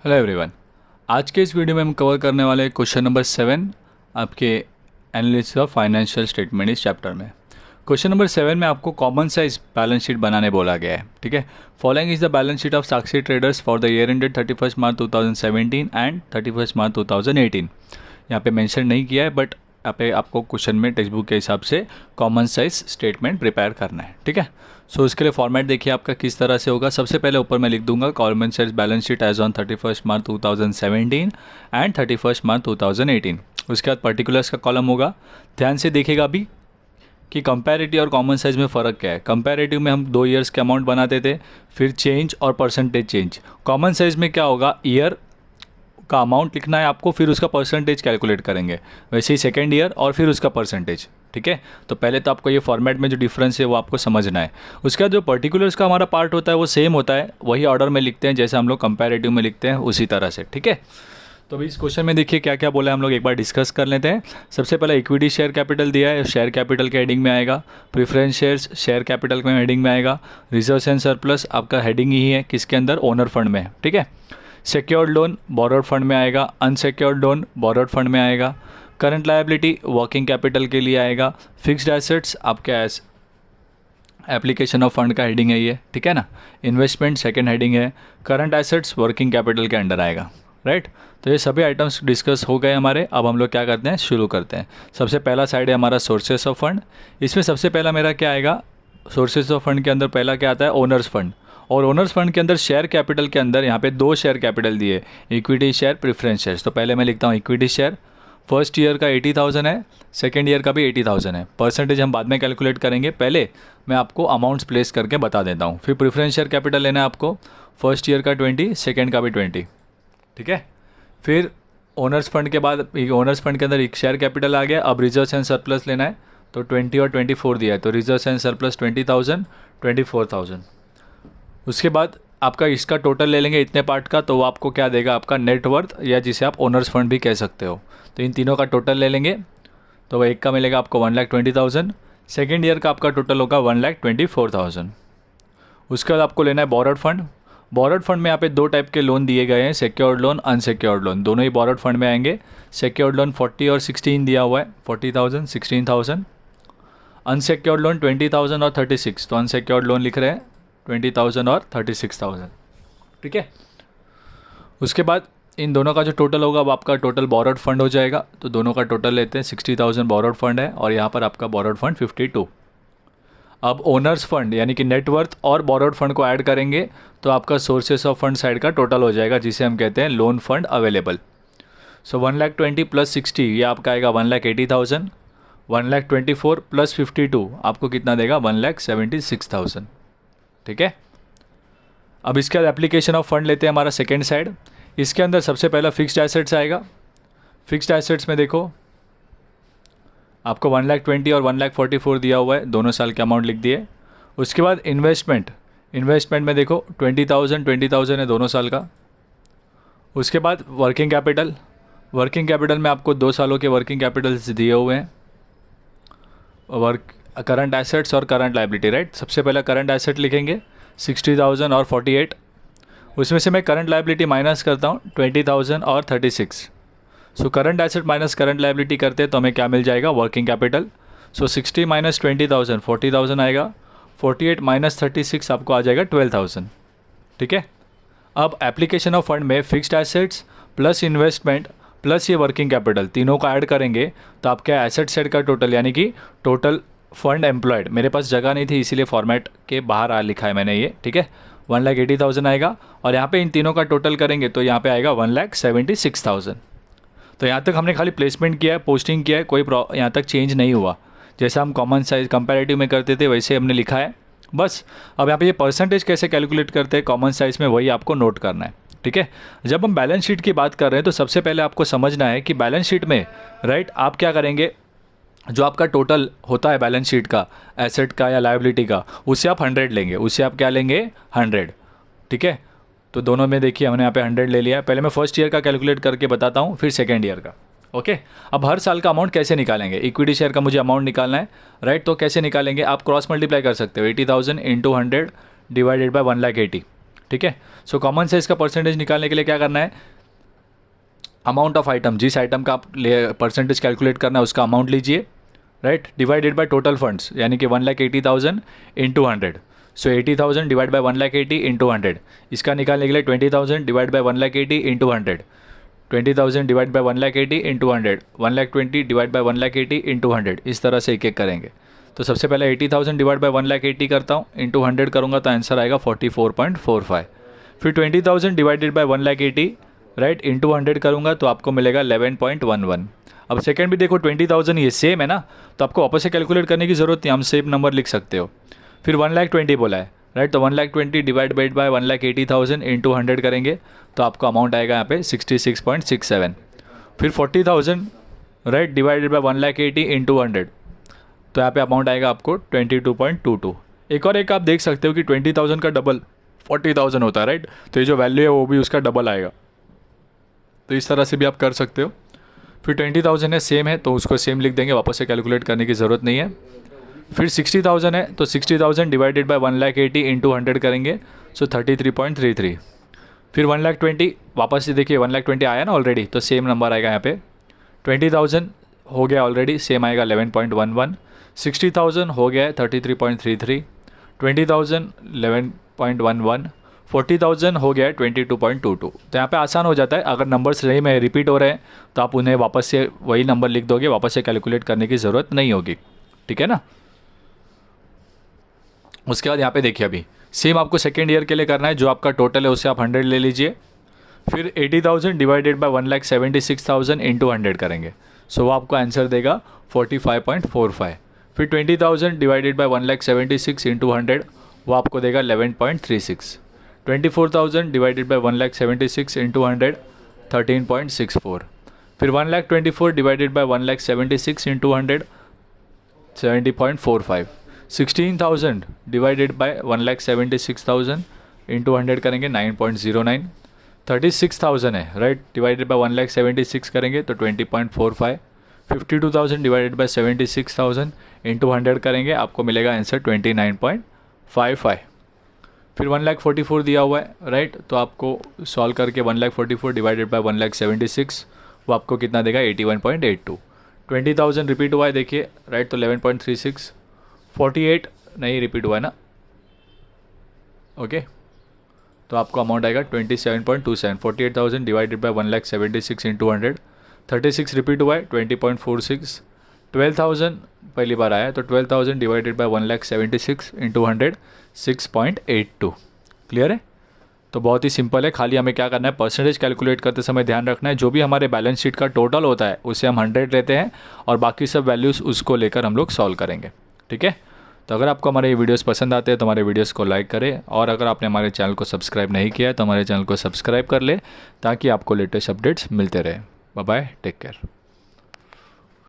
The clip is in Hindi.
Hello everyone. आज के इस वीडियो में हम कवर करने वाले क्वेश्चन नंबर 7 आपके एनालिसिस ऑफ फाइनेंशियल स्टेटमेंट इस चैप्टर में। क्वेश्चन नंबर 7 में आपको कॉमन साइज बैलेंस शीट बनाने बोला गया है। ठीक है, following is the balance sheet of Sakshi traders for the year ended 31 March 2017 and 31 March 2018। यहाँ पे मेंशन नहीं किया है, बट यहाँ पे आपको क्वेश्चन में टेक्स्ट बुक के हिसाब से कॉमन साइज स्टेटमेंट प्रिपेयर करना है। ठीक है, सो इसके लिए फॉर्मेट देखिए आपका किस तरह से होगा। सबसे पहले ऊपर मैं लिख दूंगा common size balance sheet as on 31 March 2017 and 31 March 2018। उसके बाद पर्टिकुलर्स का कॉलम होगा। ध्यान से देखिएगा अभी कि कंपैरेटिव और कॉमन साइज में फ़र्क क्या है। कंपैरेटिव में हम 2 ईयर्स के अमाउंट बनाते थे, फिर चेंज और परसेंटेज चेंज। कॉमन साइज में क्या होगा, ईयर का अमाउंट लिखना है आपको, फिर उसका परसेंटेज कैलकुलेट करेंगे। वैसे ही सेकेंड ईयर और फिर उसका परसेंटेज। ठीक है, तो पहले तो आपको ये फॉर्मेट में जो डिफरेंस है वो आपको समझना है। उसका जो पर्टिकुलर्स का हमारा पार्ट होता है वो सेम होता है, वही ऑर्डर में लिखते हैं जैसे हम लोग कंपैरेटिव में लिखते हैं उसी तरह से। ठीक है, तो अभी इस क्वेश्चन में देखिए क्या क्या बोला है, हम लोग एक बार डिस्कस कर लेते हैं। सबसे पहले इक्विटी शेयर कैपिटल दिया है, शेयर कैपिटल के हेडिंग में आएगा। प्रेफरेंस शेयर्स शेयर कैपिटल के हेडिंग में आएगा। रिजर्व्स एंड सरप्लस आपका हेडिंग ही है किसके अंदर, ओनर फंड में। ठीक है, सिक्योर्ड लोन बोरोड फंड में आएगा, अनसिक्योर्ड लोन बोरोड फंड में आएगा। करंट लायबिलिटी वर्किंग कैपिटल के लिए आएगा। फिक्स्ड एसेट्स आपके एप्लीकेशन ऑफ फंड का हेडिंग है ये, ठीक है ना। इन्वेस्टमेंट सेकंड हेडिंग है। करंट एसेट्स वर्किंग कैपिटल के अंडर आएगा, राइट। तो ये सभी आइटम्स डिस्कस हो गए हमारे। अब हम लोग क्या करते हैं, शुरू करते हैं। सबसे पहला साइड है हमारा सोर्सेस ऑफ फंड। इसमें सबसे पहला मेरा क्या आएगा, सोर्सेस ऑफ फंड के अंदर पहला क्या आता है, ओनर्स फंड। और ओनर्स फंड के अंदर शेयर कैपिटल के अंदर यहाँ पे 2 शेयर कैपिटल दिए, इक्विटी शेयर प्रेफरेंस शेयर्स। तो पहले मैं लिखता हूँ इक्विटी शेयर। फर्स्ट ईयर का 80,000 है, सेकेंड ईयर का भी 80,000 है। परसेंटेज हम बाद में कैलकुलेट करेंगे, पहले मैं आपको अमाउंट्स प्लेस करके बता देता हूँ। फिर प्रेफरेंस शेयर कैपिटल लेना है आपको, फर्स्ट ईयर का 20, सेकेंड का भी 20। ठीक है, फिर ओनर्स फंड के बाद ओनर्स फंड के अंदर एक शेयर कैपिटल आ गया। अब रिजर्व्स एंड सरप्लस लेना है, तो 20 और 24 दिया है, तो रिजर्व्स एंड सरप्लस 20,000 24,000। उसके बाद आपका इसका टोटल ले लेंगे इतने पार्ट का, तो वो आपको क्या देगा, आपका नेटवर्थ, या जिसे आप ओनर्स फंड भी कह सकते हो। तो इन तीनों का टोटल ले लेंगे तो वह एक का मिलेगा आपको 1,20,000। सेकेंड ईयर का आपका टोटल होगा 1,24,000। उसके बाद आपको लेना है बोरोड फंड। बोरोड फंड में यहाँ पे 2 टाइप के लोन दिए गए हैं, सिक्योर्ड लोन अनसिक्योर्ड लोन, दोनों ही बोरोड फंड में आएंगे। सिक्योर्ड लोन 40 और 16 दिया हुआ है, 40,000 16,000। अनसिक्योर्ड लोन 20,000 और 36, तो अनसिक्योर्ड लोन लिख रहे हैं 20,000 और 36,000। ठीक है, उसके बाद इन दोनों का जो टोटल होगा वो आपका टोटल बोरोड फंड हो जाएगा। तो दोनों का टोटल लेते हैं, 60,000 बोरोड फंड है और यहाँ पर आपका बोरोड फंड 52। अब ओनर्स फंड यानी कि नेटवर्थ और बोरोड फंड को ऐड करेंगे तो आपका सोर्सेस ऑफ फंड साइड का टोटल हो जाएगा, जिसे हम कहते हैं लोन फंड अवेलेबल। सो 1,20,000 प्लस 60 ये आपका आएगा 1,80,000। 1,24,000 प्लस 52 आपको कितना देगा, 1,76,000। ठीक है, अब इसके बाद एप्लीकेशन ऑफ फंड लेते हैं हमारा सेकेंड साइड। इसके अंदर सबसे पहला फिक्स्ड एसेट्स आएगा। फिक्स्ड एसेट्स में देखो आपको 1,20,000 और 1,44,000 दिया हुआ है, दोनों साल के अमाउंट लिख दिए। उसके बाद इन्वेस्टमेंट में देखो 20,000 है दोनों साल का। उसके बाद वर्किंग कैपिटल में आपको 2 सालों के वर्किंग कैपिटल्स दिए हुए हैं। करंट एसेट्स और करंट लायबिलिटी, राइट। सबसे पहला करंट एसेट लिखेंगे 60,000 और 48। उसमें से मैं करंट लायबिलिटी माइनस करता हूँ 20,000 और 36। So current asset minus current liability करते हैं तो हमें क्या मिल जाएगा, वर्किंग कैपिटल। सो 60 माइनस 20,000 40,000 आएगा, 48 माइनस 36 आपको आ जाएगा 12,000। ठीक है, अब एप्लीकेशन ऑफ फंड में fixed assets plus investment plus ये वर्किंग कैपिटल तीनों का ऐड करेंगे तो आपका एसेट साइड का टोटल यानी कि टोटल फंड एम्प्लॉयड, मेरे पास जगह नहीं थी इसीलिए फॉर्मेट के बाहर लिखा है मैंने ये। ठीक है, 1,80,000 आएगा और यहाँ पे इन तीनों का टोटल करेंगे तो यहाँ पे आएगा 1,76,000। तो यहाँ तक हमने खाली प्लेसमेंट किया है, पोस्टिंग किया है, कोई यहाँ तक चेंज नहीं हुआ। जैसा हम कॉमन साइज कंपैरेटिव में करते थे वैसे हमने लिखा है बस। अब यहाँ पे ये परसेंटेज कैसे कैलकुलेट करते हैं कॉमन साइज में, वही आपको नोट करना है। ठीक है, जब हम बैलेंस शीट की बात कर रहे हैं तो सबसे पहले आपको समझना है कि बैलेंस शीट में, राइट, आप क्या करेंगे, जो आपका टोटल होता है बैलेंस शीट का, एसेट का या लायबिलिटी का, उससे आप 100 लेंगे, उससे आप क्या लेंगे, 100। ठीक है, तो दोनों में देखिए हमने यहाँ पे 100 ले लिया है। पहले मैं फर्स्ट ईयर का कैलकुलेट करके बताता हूँ, फिर सेकेंड ईयर का। ओके, अब हर साल का अमाउंट कैसे निकालेंगे, इक्विटी शेयर का मुझे अमाउंट निकालना है, राइट। तो कैसे निकालेंगे, आप क्रॉस मल्टीप्लाई कर सकते हो, 80,000 इंटू 100 डिवाइडेड बाय 1,80,000। ठीक है। सो कॉमन सेल्स का परसेंटेज निकालने के लिए क्या करना है, अमाउंट ऑफ आइटम, जिस आइटम का आप परसेंटेज कैलकुलेट करना है उसका अमाउंट लीजिए, right, divided by total funds, यानी कि 1,80,000 into 100। So 80,000 divide by 1,80,000 into 100। इसका निकालने के लिए 20,000 divide by 1,80,000 into 100, 20,000 divide by 1,80,000 into 100, 1,20,000 divide by 1,80,000 into 100। इस तरह से एक एक करेंगे। तो सबसे पहले 80,000 डिवाइड बाय 1,80,000 करता हूँ, इंटू 100 करूँगा तो आंसर आएगा 44.45। फिर 20,000 डिवाइडेड बाय 1,80,000, राइट, इंटू 100 करूँगा तो आपको मिलेगा 11.11। अब सेकंड भी देखो 20,000 ये सेम है ना, तो आपको वापस से कैलकुलेट करने की ज़रूरत नहीं, हम सेम नंबर लिख सकते हो। फिर 1,20,000 बोला है, राइट, तो 1,20,000 डिवाइडेड बाय 1,80,000 इंटू 100 करेंगे तो आपको अमाउंट आएगा यहाँ पे 66.67। फिर 40,000, राइट, डिवाइडेड बाय 1,80,000 इंटू 100, तो यहाँ पे अमाउंट आएगा आपको 22.22। एक और एक आप देख सकते हो कि 20,000 का डबल 40,000 होता है, राइट, तो ये जो वैल्यू है वो भी उसका डबल आएगा। तो इस तरह से भी आप कर सकते हो। फिर 20,000 है, सेम है, तो उसको सेम लिख देंगे, वापस से कैलकुलेट करने की ज़रूरत नहीं है। फिर 60,000 है, तो 60,000 डिवाइडेड बाय 1,80,000 इंटू 100 करेंगे, सो 33.33। फिर 1,20,000, वापस से देखिए 1,20,000 आया ना ऑलरेडी, तो सेम नंबर आएगा यहाँ पे। 20,000 हो गया ऑलरेडी, सेम आएगा 11.11। 60,000 हो गया है 33.33, 20,000 11.11, 40,000 हो गया है 22.22। तो यहाँ पे आसान हो जाता है, अगर नंबर्स सही में रिपीट हो रहे हैं तो आप उन्हें वापस से वही नंबर लिख दोगे, वापस से कैलकुलेट करने की ज़रूरत नहीं होगी, ठीक है ना। उसके बाद यहाँ पे देखिए अभी सेम आपको सेकेंड ईयर के लिए करना है, जो आपका टोटल है उससे आप 100 ले लीजिए। फिर 80,000 डिवाइडेड बाय 1,76,000 इंटू 100 करेंगे, सो वो आपको आंसर देगा 45.45। फिर 20,000 डिवाइडेड बाय 1,76,000 इंटू 100, वो आपको देगा 11.36। 24,000 डिवाइडेड बाय 1,76,000 इंटू 100, 13.64। फिर 1,24,000 divided by 1,76,000 into 100, 70.45। 16,000 divided by 1,76,000 into 100 करेंगे 9.09। 36,000 है, राइट, डिवाइडेड बाय 1,76,000 करेंगे तो 20.45। 52,000 डिवाइडेड बाय 76,000 इंटू 100 करेंगे, आपको मिलेगा आंसर 29.55। फिर 1,44,000 दिया हुआ है, राइट, तो आपको सॉल्व करके 1,44,000 डिवाइडेड बाय 1,76,000, वो आपको कितना देगा 81.82। 20,000 रिपीट हुआ है देखिए, राइट, तो 11.36। 48 नहीं रिपीट हुआ है ना, ओके, तो आपको अमाउंट आएगा 27.27। 48,000 डिवाइडेड बाय 1,76,000 इंटू 100, 36 रिपीट हुआ है 20.46। 12,000 पहली बार आया, तो 12,000 डिवाइडेड बाय 1,76,000 इंटू 100, 6.82। क्लियर है। तो बहुत ही सिंपल है, खाली हमें क्या करना है, परसेंटेज कैलकुलेट करते समय ध्यान रखना है जो भी हमारे बैलेंस शीट का टोटल होता है उसे हम 100 लेते हैं और बाकी सब वैल्यूज़ उसको लेकर हम लोग सॉल्व करेंगे, ठीक है। तो अगर आपको हमारे ये वीडियोस पसंद आते हैं तो हमारे वीडियोस को लाइक करें, और अगर आपने हमारे चैनल को सब्सक्राइब नहीं किया है तो हमारे चैनल को सब्सक्राइब कर ले, ताकि आपको लेटेस्ट अपडेट्स मिलते रहे। Bye bye, take care.